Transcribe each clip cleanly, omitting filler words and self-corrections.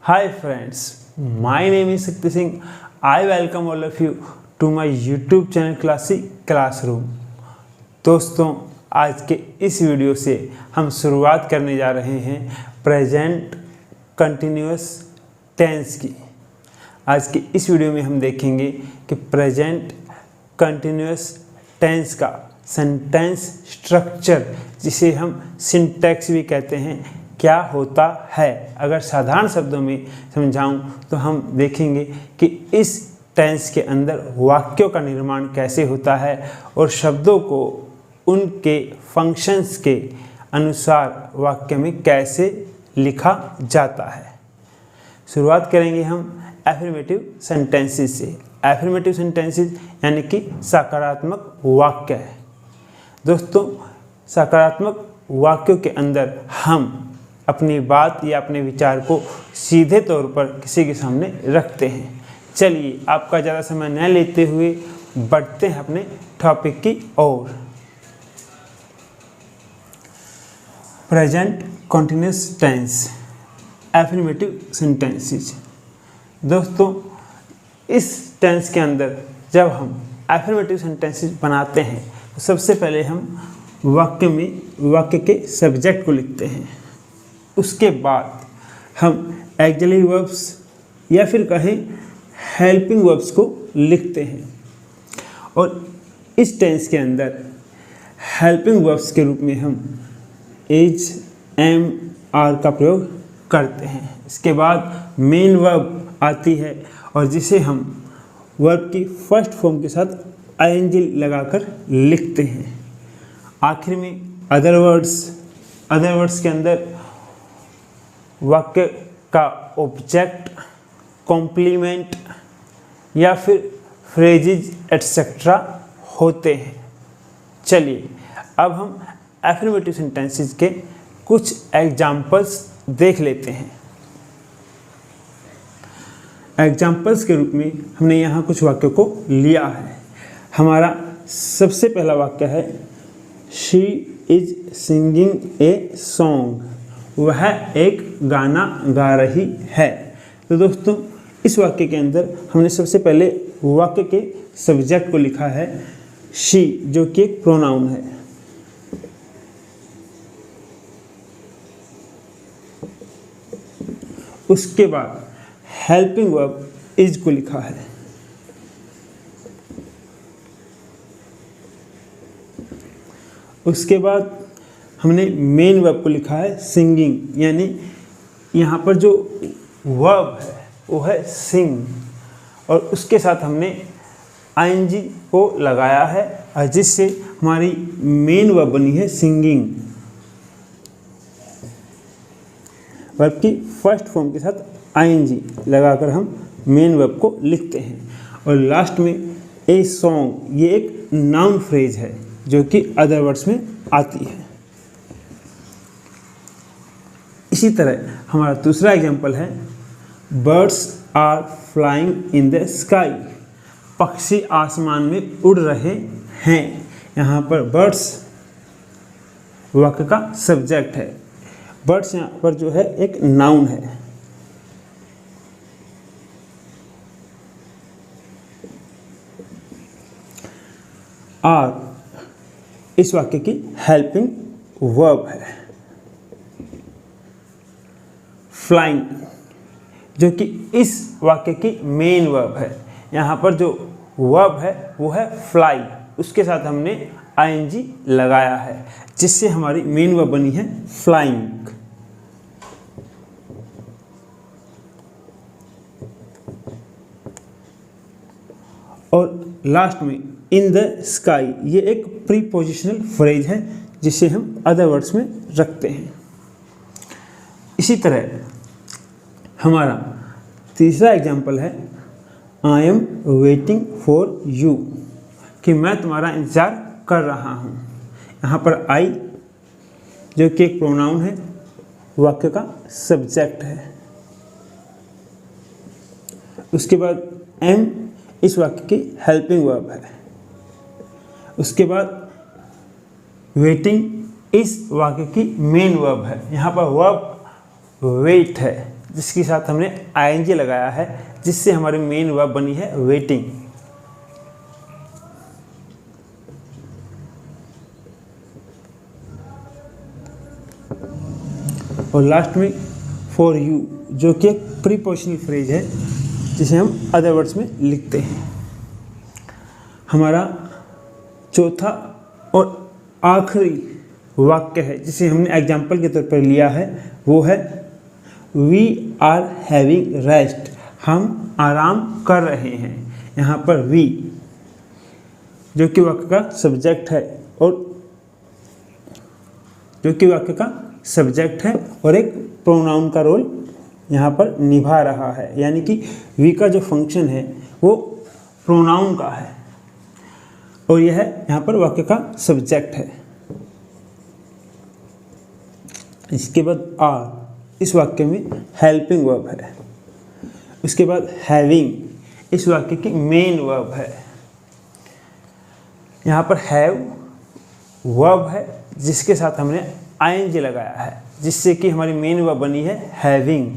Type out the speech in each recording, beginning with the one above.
Hi friends, my name is Sakti Singh. I welcome all of you to my YouTube channel Classic Classroom. दोस्तों, आज के इस video से हम शुरुआत करने जा रहे हैं प्रेजेंट कंटिन्यूअस टेंस की। आज के इस वीडियो में हम देखेंगे कि प्रेजेंट कंटिन्यूअस टेंस का सेंटेंस स्ट्रक्चर, जिसे हम सिंटैक्स भी कहते हैं, क्या होता है। अगर साधारण शब्दों में समझाऊं तो हम देखेंगे कि इस टेंस के अंदर वाक्यों का निर्माण कैसे होता है और शब्दों को उनके फंक्शंस के अनुसार वाक्य में कैसे लिखा जाता है। शुरुआत करेंगे हम एफर्मेटिव सेंटेंसेस से। एफर्मेटिव सेंटेंसेस यानी कि सकारात्मक वाक्य है। दोस्तों, सकारात्मक वाक्यों के अंदर हम अपनी बात या अपने विचार को सीधे तौर पर किसी के सामने रखते हैं। चलिए, आपका ज़्यादा समय न लेते हुए बढ़ते हैं अपने टॉपिक की ओर। Present continuous tense, affirmative sentences. दोस्तों, इस टेंस के अंदर जब हम एफर्मेटिव सेंटेंसेस बनाते हैं तो सबसे पहले हम वाक्य के सब्जेक्ट को लिखते हैं। उसके बाद हम ऑक्सिलरी वर्ब्स या फिर कहें हेल्पिंग वर्ब्स को लिखते हैं। और इस टेंस के अंदर हेल्पिंग वर्ब्स के रूप में हम इज, एम, आर का प्रयोग करते हैं। इसके बाद मेन वर्ब आती है और जिसे हम वर्ब की फर्स्ट फॉर्म के साथ आईएनजी लगाकर लिखते हैं। आखिर में अदर वर्ड्स के अंदर वाक्य का ऑब्जेक्ट, कॉम्प्लीमेंट या फिर फ्रेजेज एटसेट्रा होते हैं। चलिए, अब हम एफर्मेटिव सेंटेंसेस के कुछ एग्जाम्पल्स देख लेते हैं। एग्जाम्पल्स के रूप में हमने यहाँ कुछ वाक्यों को लिया है। हमारा सबसे पहला वाक्य है she is singing a song. वह एक गाना गा रही है। तो दोस्तों, इस वाक्य के अंदर हमने सबसे पहले वाक्य के सब्जेक्ट को लिखा है शी, जो कि एक प्रोनाउन है। उसके बाद हेल्पिंग वर्ब इज को लिखा है। उसके बाद हमने मेन वर्ब को लिखा है सिंगिंग, यानी यहाँ पर जो वर्ब है वो है सिंग, और उसके साथ हमने आईएनजी को लगाया है और जिससे हमारी मेन वर्ब बनी है सिंगिंग। वर्ब की फर्स्ट फॉर्म के साथ आईएनजी लगाकर हम मेन वर्ब को लिखते हैं। और लास्ट में ए सॉन्ग, ये एक नाउन फ्रेज है जो कि अदर वर्ड्स में आती है। इसी तरह हमारा दूसरा एग्जाम्पल है birds are flying in the sky. पक्षी आसमान में उड़ रहे हैं। यहाँ पर बर्ड्स वाक्य का सब्जेक्ट है। बर्ड्स यहाँ पर जो है एक नाउन है। आर इस वाक्य की हेल्पिंग वर्ब है। फ्लाइंग जो कि इस वाक्य की मेन वर्ब है। यहाँ पर जो वर्ब है वो है फ्लाई, उसके साथ हमने आईएनजी लगाया है जिससे हमारी मेन वर्ब बनी है फ्लाइंग। और लास्ट में इन द स्काई, ये एक प्रीपोजिशनल फ्रेज है जिसे हम अदर वर्ड्स में रखते हैं। इसी तरह हमारा तीसरा एग्जाम्पल है I am waiting for you, कि मैं तुम्हारा इंतज़ार कर रहा हूँ। यहाँ पर आई जो कि एक प्रोनाउन है, वाक्य का सब्जेक्ट है। उसके बाद एम इस वाक्य की हेल्पिंग वर्ब है। उसके बाद वेटिंग इस वाक्य की मेन वर्ब है। यहाँ पर वर्ब वेट है जिसके साथ हमने आईएनजी लगाया है, जिससे हमारी मेन वर्ब बनी है वेटिंग। और लास्ट में फॉर यू, जो कि एक प्रीपोजिशनल फ्रेज है जिसे हम अदर वर्ड्स में लिखते हैं। हमारा चौथा और आखिरी वाक्य है जिसे हमने एग्जाम्पल के तौर पर लिया है, वो है वी आर हैविंग रेस्ट, हम आराम कर रहे हैं। यहाँ पर वी जो कि वाक्य का सब्जेक्ट है और एक प्रोनाउन का रोल यहाँ पर निभा रहा है, यानी कि वी का जो फंक्शन है वो प्रोनाउन का है और यह यहाँ पर वाक्य का सब्जेक्ट है। इसके बाद आर इस वाक्य में हेल्पिंग वर्ब है। उसके बाद हैविंग इस वाक्य की मेन वर्ब है। यहाँ पर हैव वर्ब है जिसके साथ हमने आईएनजी लगाया है, जिससे कि हमारी मेन वर्ब बनी है हैविंग।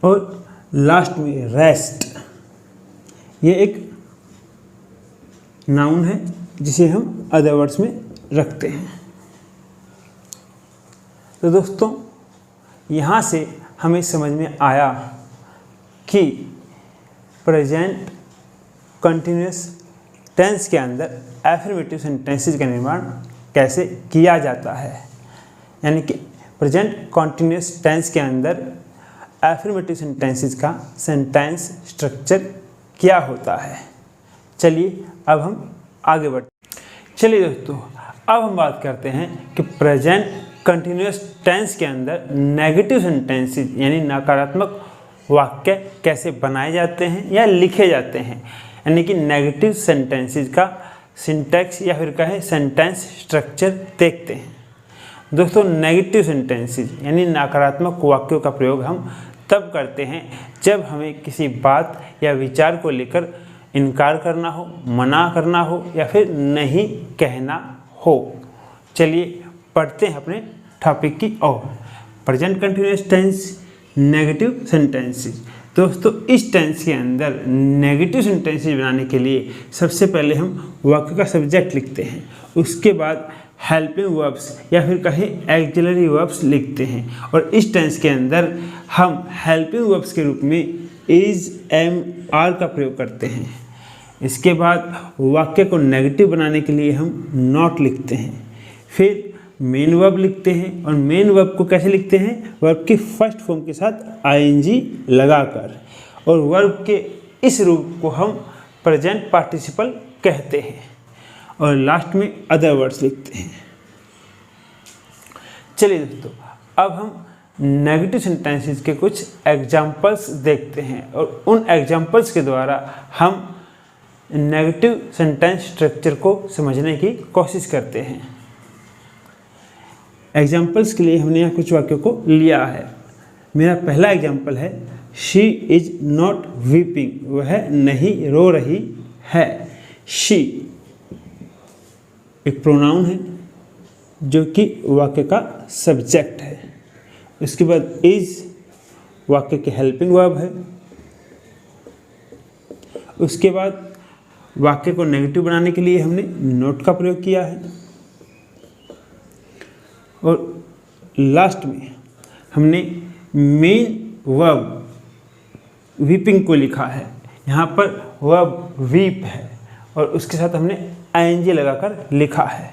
और लास्ट में रेस्ट, ये एक नाउन है जिसे हम अदर वर्ड्स में रखते हैं। तो दोस्तों, यहाँ से हमें समझ में आया कि प्रेजेंट कंटिन्यूअस टेंस के अंदर एफर्मेटिव सेंटेंसेस का निर्माण कैसे किया जाता है, यानी कि प्रेजेंट कंटिन्यूअस टेंस के अंदर एफर्मेटिव सेंटेंसेस का सेंटेंस स्ट्रक्चर क्या होता है। चलिए अब हम आगे बढ़ते। चलिए दोस्तों, अब हम बात करते हैं कि प्रेजेंट कंटिन्यूअस टेंस के अंदर नेगेटिव सेंटेंसेस यानी नकारात्मक वाक्य कैसे बनाए जाते हैं या लिखे जाते हैं, यानी कि नेगेटिव सेंटेंसेस का सिंटैक्स या फिर कहें सेंटेंस स्ट्रक्चर देखते हैं। दोस्तों, नेगेटिव सेंटेंसेस यानी नकारात्मक वाक्यों का प्रयोग हम तब करते हैं जब हमें किसी बात या विचार को लेकर इनकार करना हो, मना करना हो या फिर नहीं कहना हो। चलिए पढ़ते हैं अपने टॉपिक की ओर। Present continuous tense, negative sentences. दोस्तों, इस टेंस के अंदर नेगेटिव सेंटेंसेस बनाने के लिए सबसे पहले हम वाक्य का सब्जेक्ट लिखते हैं, उसके बाद हेल्पिंग वर्ब्स या फिर कहें एक्सिलरी वर्ब्स लिखते हैं। और इस टेंस के अंदर हम हेल्पिंग वर्ब्स के रूप में इज, एम, आर का प्रयोग करते हैं। इसके बाद वाक्य को नेगेटिव बनाने के लिए हम नॉट लिखते हैं। फिर मेन वर्ब लिखते हैं और मेन वर्ब को कैसे लिखते हैं, वर्ब की फर्स्ट फॉर्म के साथ आईएनजी लगाकर, और वर्ब के इस रूप को हम प्रेजेंट पार्टिसिपल कहते हैं। और लास्ट में अदर वर्ड्स लिखते हैं। चलिए दोस्तों, अब हम नेगेटिव सेंटेंसेस के कुछ एग्जाम्पल्स देखते हैं और उन एग्जाम्पल्स के द्वारा हम नेगेटिव सेंटेंस स्ट्रक्चर को समझने की कोशिश करते हैं। एग्जाम्पल्स के लिए हमने यहाँ कुछ वाक्यों को लिया है। मेरा पहला एग्जाम्पल है शी इज नॉट वीपिंग, वह नहीं रो रही है। शी एक प्रोनाउन है जो कि वाक्य का सब्जेक्ट है। उसके बाद इज वाक्य की हेल्पिंग वर्ब है। उसके बाद वाक्य को नेगेटिव बनाने के लिए हमने नॉट का प्रयोग किया है। और लास्ट में हमने मेन वर्ब वीपिंग को लिखा है। यहाँ पर वर्ब वीप है और उसके साथ हमने आईएनजी लगाकर लिखा है।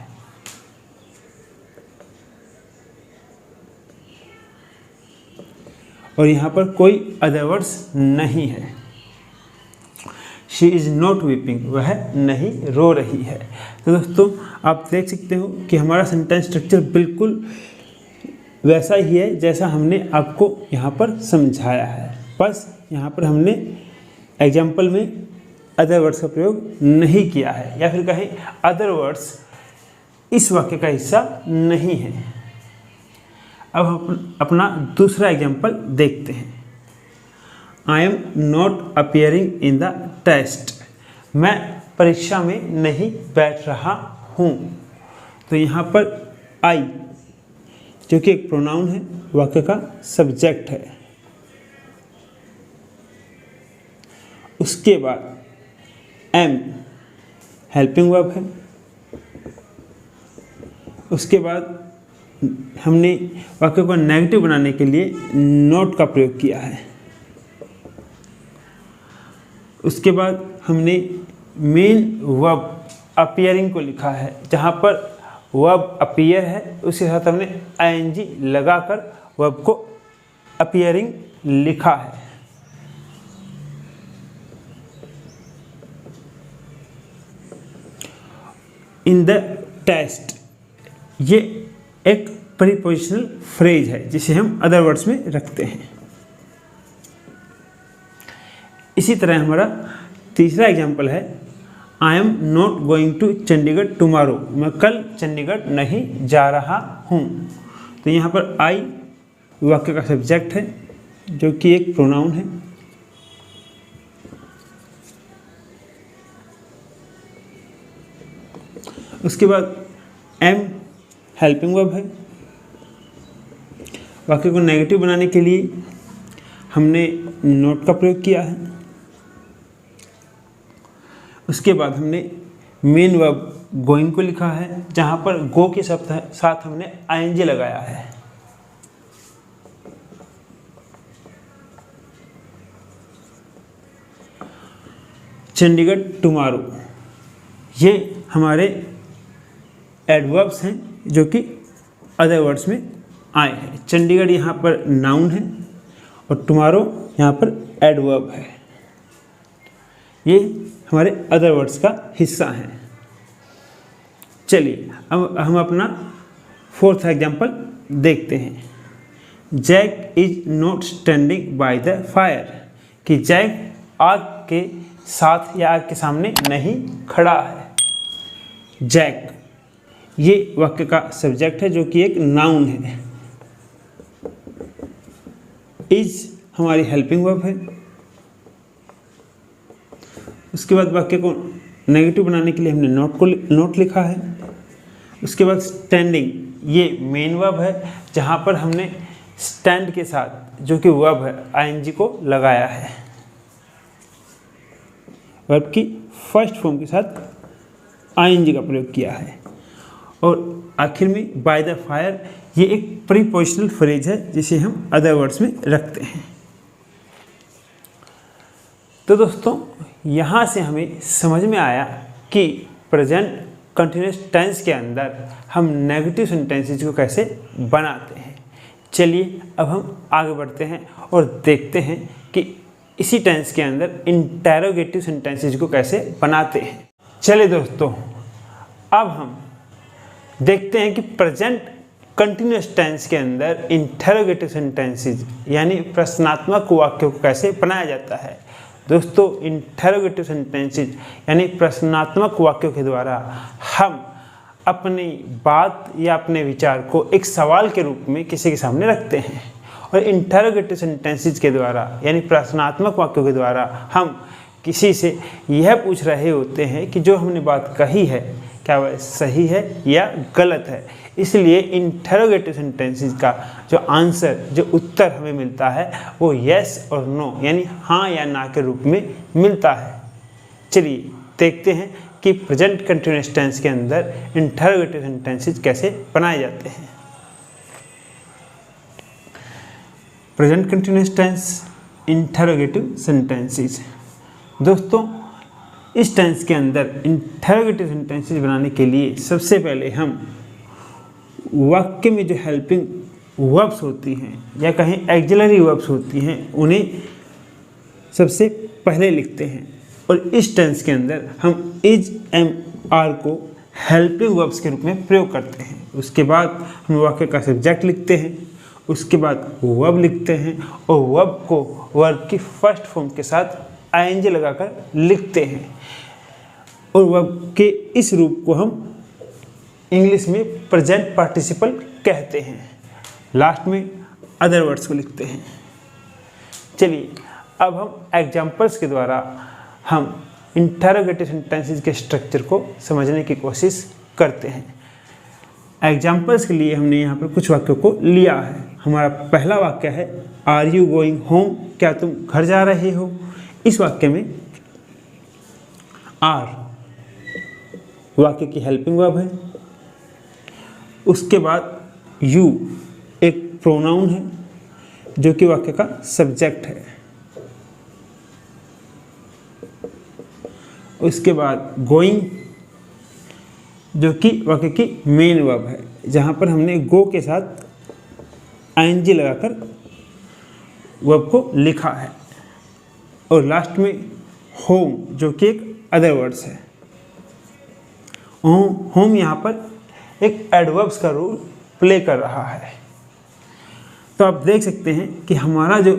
और यहाँ पर कोई अदर वर्ड्स नहीं है। शी इज़ नॉट वीपिंग, वह नहीं रो रही है। तो दोस्तों, आप देख सकते हो कि हमारा सेंटेंस स्ट्रक्चर बिल्कुल वैसा ही है जैसा हमने आपको यहाँ पर समझाया है। बस यहाँ पर हमने एग्जाम्पल में अदर वर्ड्स का प्रयोग नहीं किया है या फिर कहें अदर वर्ड्स इस वाक्य का हिस्सा नहीं है। अब हम अपना दूसरा एग्जाम्पल देखते हैं। I am not appearing in the test, मैं परीक्षा में नहीं बैठ रहा हूँ। तो यहाँ पर आई जो कि एक प्रोनाउन है, वाक्य का सब्जेक्ट है। उसके बाद एम हेल्पिंग वर्ब है। उसके बाद हमने वाक्य को नेगेटिव बनाने के लिए नॉट का प्रयोग किया है। उसके बाद हमने मेन वर्ब अपीयरिंग को लिखा है। जहाँ पर वर्ब अपीयर है उसके साथ हमने आईएनजी लगाकर वर्ब को अपीयरिंग लिखा है। इन द टेस्ट, ये एक प्रीपोजिशनल फ्रेज है जिसे हम अदर वर्ड्स में रखते हैं। इसी तरह हमारा तीसरा एग्जाम्पल है I am not going to Chandigarh tomorrow, मैं कल चंडीगढ़ नहीं जा रहा हूँ। तो यहाँ पर आई वाक्य का सब्जेक्ट है जो कि एक प्रोनाउन है। उसके बाद एम हेल्पिंग वर्ब है। वाक्य को नेगेटिव बनाने के लिए हमने नॉट का प्रयोग किया है। उसके बाद हमने मेन वर्ब गोइंग को लिखा है, जहाँ पर गो के साथ हमने आईएनजी लगाया है। चंडीगढ़ टुमारो, ये हमारे एडवर्ब्स हैं जो कि अदर वर्ड्स में आए हैं। चंडीगढ़ यहाँ पर नाउन है और टुमारो यहाँ पर एडवर्ब है। ये हमारे अदर वर्ड्स का हिस्सा है। चलिए अब हम अपना फोर्थ एग्जाम्पल देखते हैं। Jack is not standing by the fire, कि जैक आग के साथ या आग के सामने नहीं खड़ा है। जैक ये वाक्य का सब्जेक्ट है जो कि एक नाउन है। इज हमारी हेल्पिंग वर्ब है। उसके बाद वाक्य को नेगेटिव बनाने के लिए हमने नोट लिखा है। उसके बाद स्टैंडिंग, ये मेन वर्ब है जहाँ पर हमने स्टैंड के साथ जो कि वर्ब है आईएनजी को लगाया है। वर्ब की फर्स्ट फॉर्म के साथ आईएनजी का प्रयोग किया है। और आखिर में बाय द फायर, ये एक प्रीपोजिशनल फ्रेज है जिसे हम अदर वर्ड्स में रखते हैं। तो दोस्तों यहाँ से हमें समझ में आया कि प्रेजेंट कंटिन्यूअस टेंस के अंदर हम नेगेटिव सेंटेंसेस को कैसे बनाते हैं। चलिए अब हम आगे बढ़ते हैं और देखते हैं कि इसी टेंस के अंदर इंटेरोगेटिव सेंटेंसेस को कैसे बनाते हैं। चलिए दोस्तों अब हम देखते हैं कि प्रेजेंट कंटिन्यूअस टेंस के अंदर इंटेरोगेटिव सेंटेंसेस यानी प्रश्नात्मक वाक्यों को कैसे बनाया जाता है। दोस्तों इंटेरोगेटिव सेंटेंसेस यानी प्रश्नात्मक वाक्यों के द्वारा हम अपनी बात या अपने विचार को एक सवाल के रूप में किसी के सामने रखते हैं। और इंटेरोगेटिव सेंटेंसेस के द्वारा यानी प्रश्नात्मक वाक्यों के द्वारा हम किसी से यह पूछ रहे होते हैं कि जो हमने बात कही है क्या वह सही है या गलत है। इसलिए इंटेरोगेटिव सेंटेंसेस का जो आंसर, जो उत्तर हमें मिलता है वो यस और नो यानी हाँ या ना के रूप में मिलता है। चलिए देखते हैं कि प्रेजेंट कंटिन्यूअस टेंस के अंदर इंटेरोगेटिव सेंटेंसेस कैसे बनाए जाते हैं। Present continuous tense interrogative sentences. दोस्तों इस टेंस के अंदर इंटेरोगेटिव सेंटेंसेस बनाने के लिए सबसे पहले हम वाक्य में जो हेल्पिंग वर्ब्स होती हैं या कहीं एक्सिलरी वर्ब्स होती हैं उन्हें सबसे पहले लिखते हैं। और इस टेंस के अंदर हम इज एम आर को हेल्पिंग वर्ब्स के रूप में प्रयोग करते हैं। उसके बाद हम वाक्य का सब्जेक्ट लिखते हैं, उसके बाद वर्ब लिखते हैं और वर्ब को वर्ब की फर्स्ट फॉर्म के साथ आईएनजी लगाकर लिखते हैं। और वर्ब के इस रूप को हम इंग्लिश में प्रेजेंट पार्टिसिपल कहते हैं। लास्ट में अदर वर्ड्स को लिखते हैं। चलिए अब हम एग्जाम्पल्स के द्वारा हम इंटरोगेटिव सेंटेंसेस के स्ट्रक्चर को समझने की कोशिश करते हैं। एग्जाम्पल्स के लिए हमने यहाँ पर कुछ वाक्यों को लिया है। हमारा पहला वाक्य है आर यू गोइंग होम, क्या तुम घर जा रहे हो। इस वाक्य में आर वाक्य की हेल्पिंग वर्ब है, उसके बाद यू एक प्रोनाउन है जो कि वाक्य का सब्जेक्ट है, उसके बाद गोइंग जो कि वाक्य की मेन वर्ब है, जहाँ पर हमने गो के साथ आईएनजी लगाकर वर्ब को लिखा है, और लास्ट में होम जो कि एक अदर वर्ड्स है। होम यहाँ पर एक एडवर्ब्स का रोल प्ले कर रहा है। तो आप देख सकते हैं कि हमारा जो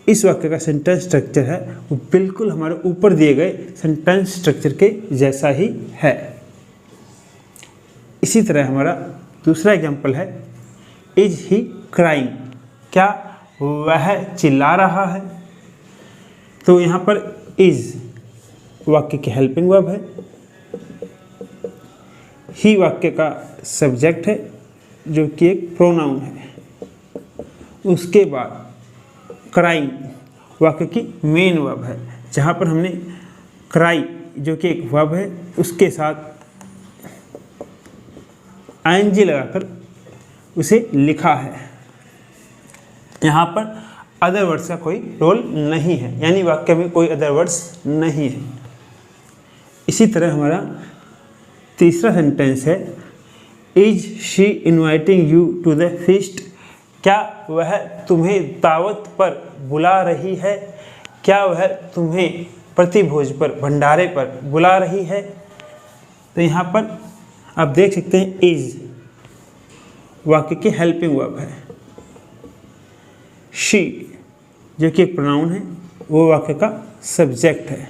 इस वाक्य का सेंटेंस स्ट्रक्चर है वो बिल्कुल हमारे ऊपर दिए गए सेंटेंस स्ट्रक्चर के जैसा ही है। इसी तरह हमारा दूसरा एग्जाम्पल है इज ही क्राइंग, क्या वह चिल्ला रहा है। तो यहाँ पर इज वाक्य की हेल्पिंग वर्ब है, ही वाक्य का सब्जेक्ट है जो कि एक प्रोनाउन है, उसके बाद क्राइंग वाक्य की मेन वर्ब है, जहाँ पर हमने क्राई जो कि एक वर्ब है उसके साथ आईएनजी लगाकर उसे लिखा है। यहाँ पर अदर वर्ड्स का कोई रोल नहीं है, यानी वाक्य में कोई अदर वर्ड्स नहीं है। इसी तरह हमारा तीसरा सेंटेंस है is she inviting you to the feast, क्या वह तुम्हें दावत पर बुला रही है, क्या वह तुम्हें प्रतिभोज पर भंडारे पर बुला रही है। तो यहाँ पर आप देख सकते हैं इज वाक्य की हेल्पिंग वर्ब है, शी जो कि एक प्रोनाउन है वो वाक्य का सब्जेक्ट है,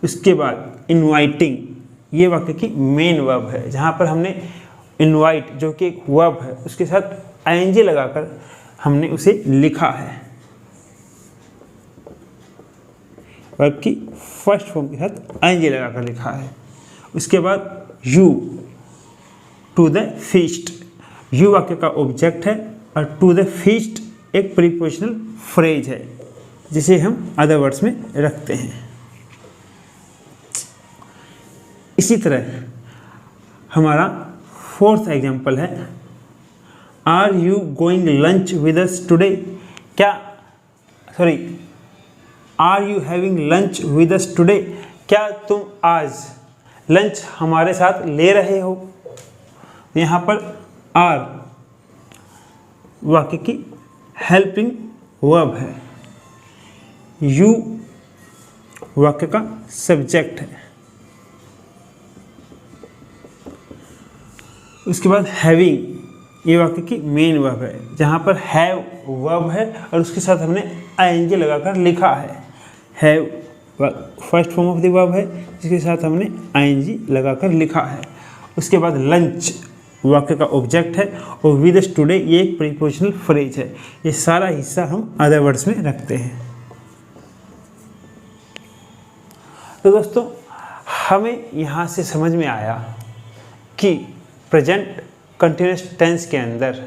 उसके बाद इनवाइटिंग ये वाक्य की मेन वर्ब है, जहाँ पर हमने इनवाइट जो कि एक वर्ब है उसके साथ आईएनजी लगाकर हमने उसे लिखा है, वर्ब की फर्स्ट फॉर्म के साथ आईएनजी लगाकर लिखा है। उसके बाद you to the feast, you वाक्य का ऑब्जेक्ट है और टू द फीस्ट एक प्रीपोजिशनल फ्रेज है जिसे हम अदर वर्ड्स में रखते हैं। इसी तरह हमारा फोर्थ एग्जाम्पल है are you going lunch with us today, are you having lunch with us today, क्या तुम आज लंच हमारे साथ ले रहे हो। यहाँ पर आर वाक्य की हेल्पिंग वर्ब है, यू वाक्य का सब्जेक्ट है, उसके बाद हैविंग ये वाक्य की मेन वर्ब है, जहाँ पर हैव वर्ब है और उसके साथ हमने आईएनजी लगाकर लिखा है। Have first form of the verb है जिसके साथ हमने आईएनजी लगाकर लिखा है। उसके बाद लंच वाक्य का ऑब्जेक्ट है और विद अस टुडे ये एक प्रीपोजिशनल फ्रेज है। ये सारा हिस्सा हम अदर वर्ड्स में रखते हैं। तो दोस्तों हमें यहाँ से समझ में आया कि प्रेजेंट कंटिन्यूअस टेंस के अंदर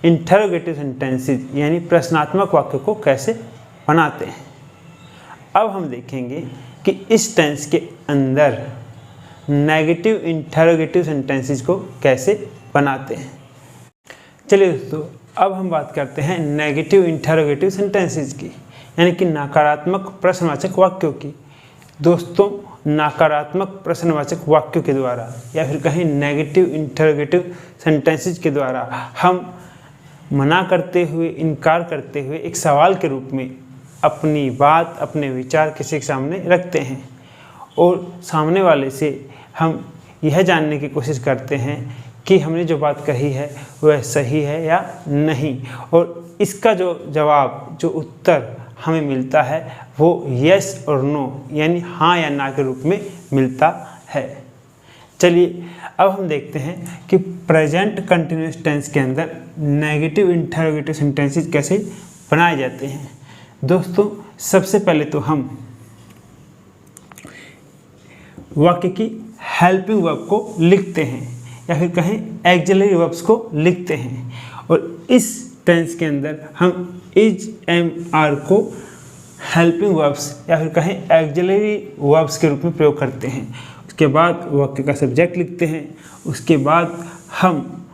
इंटरोगेटिव सेंटेंसेस यानी प्रश्नात्मक वाक्य को कैसे बनाते हैं। अब हम देखेंगे कि इस टेंस के अंदर नेगेटिव इंटरोगेटिव सेंटेंसेस को कैसे बनाते हैं। चलिए दोस्तों अब हम बात करते हैं नेगेटिव इंटरोगेटिव सेंटेंसेस की, यानी कि नकारात्मक प्रश्नवाचक वाक्यों की। दोस्तों नकारात्मक प्रश्नवाचक वाक्यों के द्वारा या फिर कहीं नेगेटिव इंटरोगेटिव सेंटेंसेस के द्वारा हम मना करते हुए, इनकार करते हुए एक सवाल के रूप में अपनी बात, अपने विचार किसी के सामने रखते हैं और सामने वाले से हम यह जानने की कोशिश करते हैं कि हमने जो बात कही है वह सही है या नहीं, और इसका जो जवाब, जो उत्तर हमें मिलता है वो यस और नो यानी हाँ या ना के रूप में मिलता है। चलिए अब हम देखते हैं कि प्रेजेंट कंटिन्यूअस टेंस के अंदर नेगेटिव इंटरोगेटिव सेंटेंसेस कैसे बनाए जाते हैं। दोस्तों सबसे पहले तो हम वाक्य की हेल्पिंग वर्ब को लिखते हैं या फिर कहें एक्सिलरी वर्ब्स को लिखते हैं, और इस टेंस के अंदर हम इज एम आर को हेल्पिंग वर्ब्स या फिर कहें एक्सिलरी वर्ब्स के रूप में प्रयोग करते हैं। उसके बाद वाक्य का सब्जेक्ट लिखते हैं। उसके बाद हम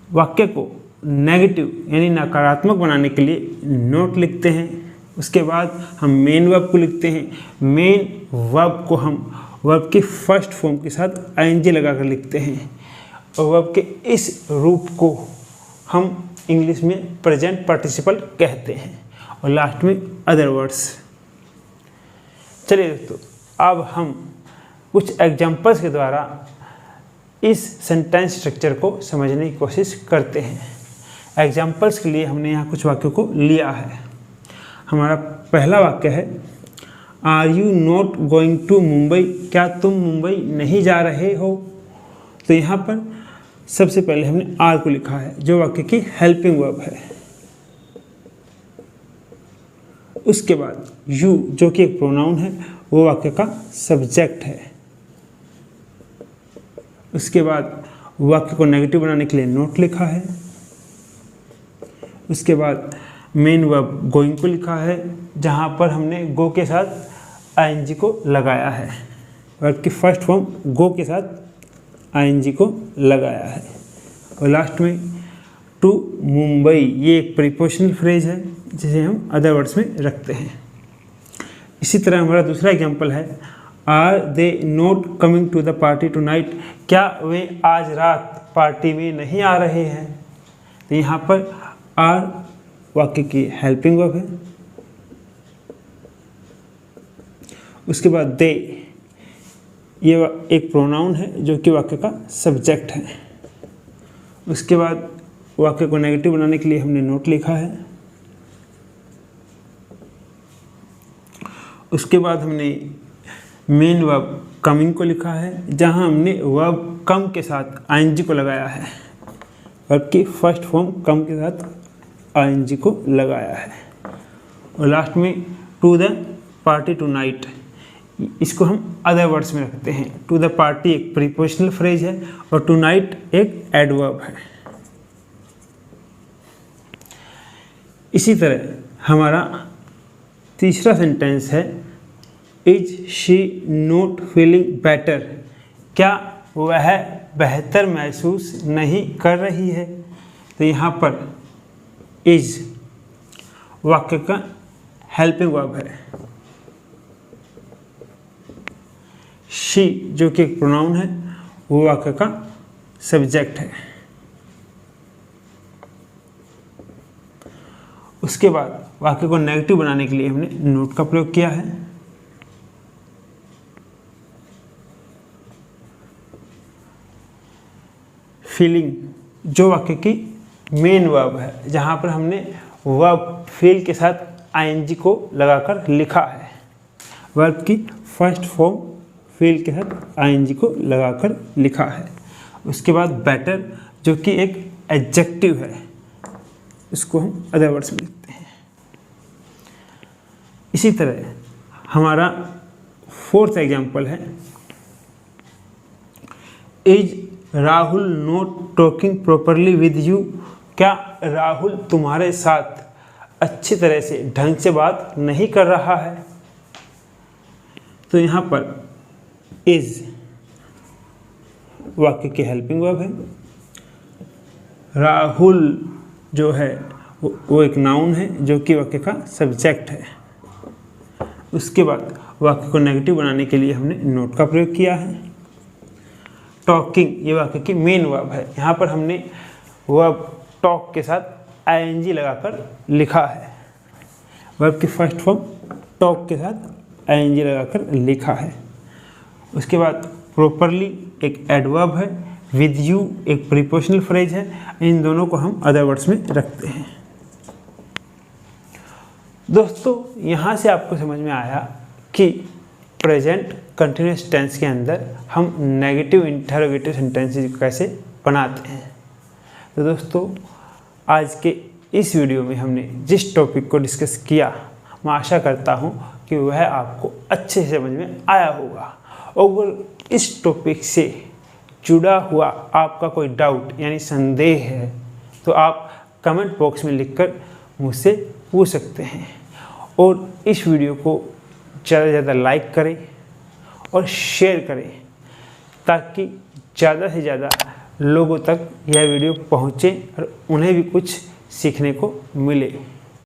वाक्य को नेगेटिव यानी नकारात्मक बनाने के लिए नोट लिखते हैं। उसके बाद हम मेन वर्ब को लिखते हैं। मेन वर्ब को हम वर्ब के फर्स्ट फॉर्म के साथ आईएनजी लगाकर लिखते हैं, और वर्ब के इस रूप को हम इंग्लिश में प्रेजेंट पार्टिसिपल कहते हैं, और लास्ट में अदर वर्ड्स। चलिए दोस्तों, अब हम कुछ एग्जाम्पल्स के द्वारा इस सेंटेंस स्ट्रक्चर को समझने की कोशिश करते हैं। एग्जाम्पल्स के लिए हमने यहाँ कुछ वाक्यों को लिया है। हमारा पहला वाक्य है, are you not going to Mumbai, क्या तुम मुंबई नहीं जा रहे हो। तो यहाँ पर सबसे पहले हमने आर को लिखा है जो वाक्य की हेल्पिंग वर्ब है। उसके बाद यू जो कि एक प्रोनाउन है वो वाक्य का सब्जेक्ट है। उसके बाद वाक्य को नेगेटिव बनाने के लिए नोट लिखा है। उसके बाद मेन वर्ब गोइंग को लिखा है जहाँ पर हमने गो के साथ आईएनजी को लगाया है। वर्ब की फर्स्ट फॉर्म गो के साथ आईएनजी को लगाया है। और लास्ट में टू मुंबई, ये एक प्रीपोजिशनल फ्रेज है जिसे हम अदर वर्ड्स में रखते हैं। इसी तरह हमारा दूसरा एग्जाम्पल है, are they not coming to the party tonight, क्या वे आज रात पार्टी में नहीं आ रहे हैं। तो यहाँ पर आर वाक्य की हेल्पिंग वर्ब है। उसके बाद दे, ये एक प्रोनाउन है जो कि वाक्य का सब्जेक्ट है। उसके बाद वाक्य को नेगेटिव बनाने के लिए हमने नोट लिखा है। उसके बाद हमने मेन वर्ब कमिंग को लिखा है जहां हमने वर्ब कम के साथ आईएनजी को लगाया है। वर्ब की फर्स्ट फॉर्म कम के साथ आईएनजी को लगाया है। और लास्ट में to the party tonight, इसको हम अदर वर्ड्स में रखते हैं। टू द पार्टी एक प्रीपोजिशनल फ्रेज है और टू नाइट एक एडवर्ब है। इसी तरह हमारा तीसरा सेंटेंस है, is she not feeling better, क्या वह बेहतर महसूस नहीं कर रही है। तो यहाँ पर इज वाक्य का हेल्पिंग वर्ब है। शी जो कि एक प्रोनाउन है वो वाक्य का सब्जेक्ट है। उसके बाद वाक्य को नेगेटिव बनाने के लिए हमने नोट का प्रयोग किया है। फीलिंग जो वाक्य की मेन वर्ब है जहाँ पर हमने वर्ब फील के साथ आईएनजी को लगाकर लिखा है। वर्ब की फर्स्ट फॉर्म फील के साथ आईएनजी को लगाकर लिखा है। उसके बाद बेटर जो कि एक एडजेक्टिव है, इसको हम अदर वर्ड्स में लिखते हैं। इसी तरह हमारा फोर्थ एग्जाम्पल है, is Rahul not talking properly with you, क्या राहुल तुम्हारे साथ अच्छी तरह से ढंग से बात नहीं कर रहा है। तो यहाँ पर इज वाक्य की हेल्पिंग वर्ब है। राहुल जो है वो एक नाउन है जो कि वाक्य का सब्जेक्ट है। उसके बाद वाक्य को नेगेटिव बनाने के लिए हमने नोट का प्रयोग किया है। टॉकिंग ये वाक्य की मेन वर्ब है। यहाँ पर हमने वर्ब टॉक के साथ आईएनजी लगाकर लिखा है। वर्ब की फर्स्ट फॉर्म टॉक के साथ आईएनजी लगाकर लिखा है। उसके बाद प्रॉपरली एक एडवर्ब है, विद यू एक प्रीपोजिशनल फ्रेज है। इन दोनों को हम अदर वर्ड्स में रखते हैं। दोस्तों यहाँ से आपको समझ में आया कि प्रेजेंट कंटिन्यूअस टेंस के अंदर हम नेगेटिव इंटरोगेटिव सेंटेंसेस कैसे बनाते हैं। तो दोस्तों आज के इस वीडियो में हमने जिस टॉपिक को डिस्कस किया मैं आशा करता हूँ कि वह आपको अच्छे से समझ में आया होगा। और इस टॉपिक से जुड़ा हुआ आपका कोई डाउट यानी संदेह है तो आप कमेंट बॉक्स में लिखकर मुझसे पूछ सकते हैं। और इस वीडियो को ज़्यादा से ज़्यादा लाइक करें और शेयर करें ताकि ज़्यादा से ज़्यादा लोगों तक यह वीडियो पहुँचे और उन्हें भी कुछ सीखने को मिले।